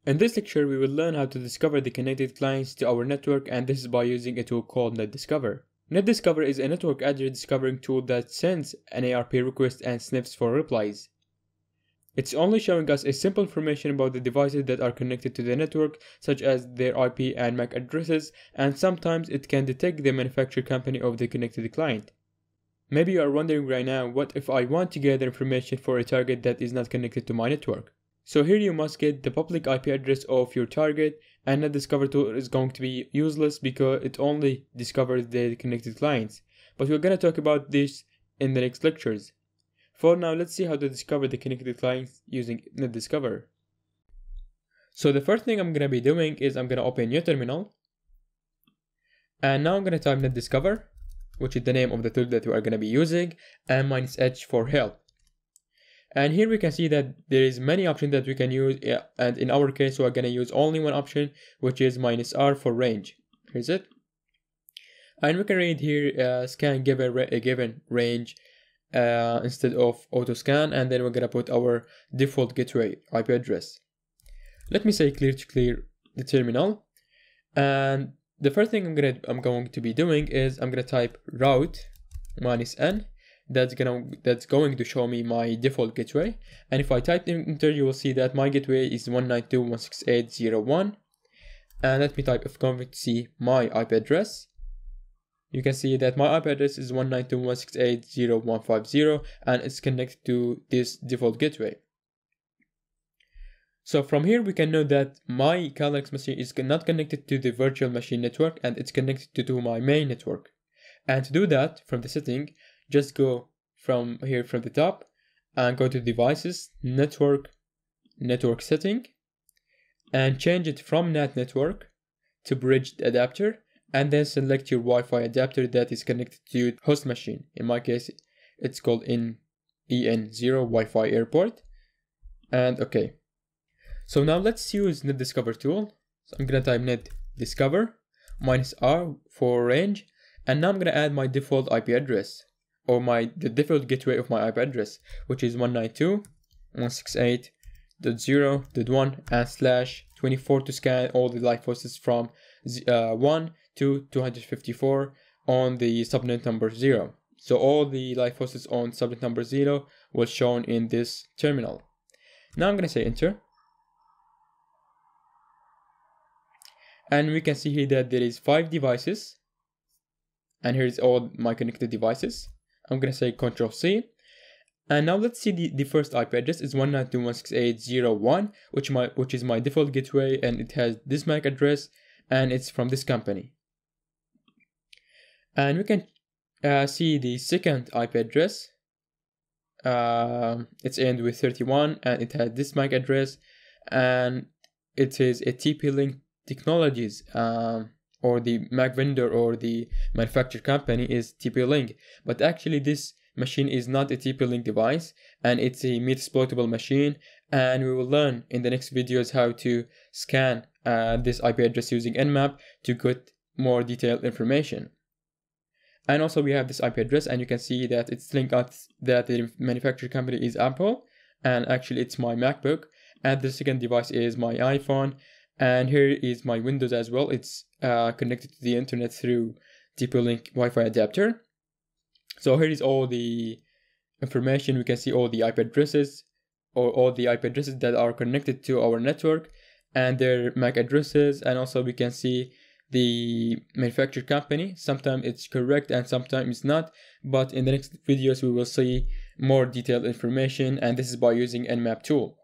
In this lecture, we will learn how to discover the connected clients to our network, and this is by using a tool called NetDiscover. NetDiscover is a network address discovering tool that sends an ARP request and sniffs for replies. It's only showing us a simple information about the devices that are connected to the network, such as their IP and MAC addresses, and sometimes it can detect the manufacturer company of the connected client. Maybe you are wondering right now, what if I want to gather information for a target that is not connected to my network? So here you must get the public IP address of your target, and NetDiscover tool is going to be useless because it only discovers the connected clients. But we're going to talk about this in the next lectures. For now, let's see how to discover the connected clients using NetDiscover. So the first thing I'm going to be doing is I'm going to open new terminal. And now I'm going to type NetDiscover, which is the name of the tool that we are going to be using, and -H for help. And here we can see that there is many options that we can use, and in our case we are going to use only one option, which is -R for range. Here's it. And we can read here scan a given range instead of auto scan, and then we're going to put our default gateway IP address. Let me say clear to clear the terminal, and the first thing I'm going to be doing is I'm going to type route -N. That's going to show me my default gateway, and if I type enter, you will see that my gateway is 192.168.0.1, and let me type fconfig to see my IP address. You can see that my IP address is 192.168.0.150, and it's connected to this default gateway. So from here we can know that my CalNX machine is not connected to the virtual machine network, and it's connected to my main network. And to do that, from the setting, just go from here from the top and go to devices, network setting, and change it from NAT network to bridged adapter, and then select your Wi-Fi adapter that is connected to your host machine. In my case, it's called EN0 Wi-Fi airport, and okay. So now let's use NetDiscover tool. So I'm gonna type NetDiscover -R for range, and now I'm gonna add my default IP address, or the default gateway of my IP address, which is 192.168.0.1 and /24 to scan all the live hosts from 1 to 254 on the subnet number 0. So all the live hosts on subnet number 0 was shown in this terminal. Now I'm going to say enter. And we can see here that there is 5 devices. And here's all my connected devices. I'm going to say Ctrl+C. And now let's see the first IP address is 192.168.0.1, which is my default gateway, and it has this MAC address, and it's from this company. And we can see the second IP address. It's end with 31, and it has this MAC address, and it is a TP-Link Technologies, or the MAC vendor or the manufacturer company is TP-Link, but actually this machine is not a TP-Link device, and it's a Metasploitable machine, and we will learn in the next videos how to scan this IP address using Nmap to get more detailed information. And also we have this IP address, and you can see that it's linked out that the manufacturer company is Apple, and actually it's my MacBook, and the second device is my iPhone, and here is my Windows as well. It's connected to the internet through TP-Link Wi-Fi adapter. So here is all the information. We can see all the IP addresses, or all the IP addresses that are connected to our network and their MAC addresses, and also we can see the manufacturer company. Sometimes it's correct and sometimes it's not, but in the next videos we will see more detailed information, and this is by using Nmap tool.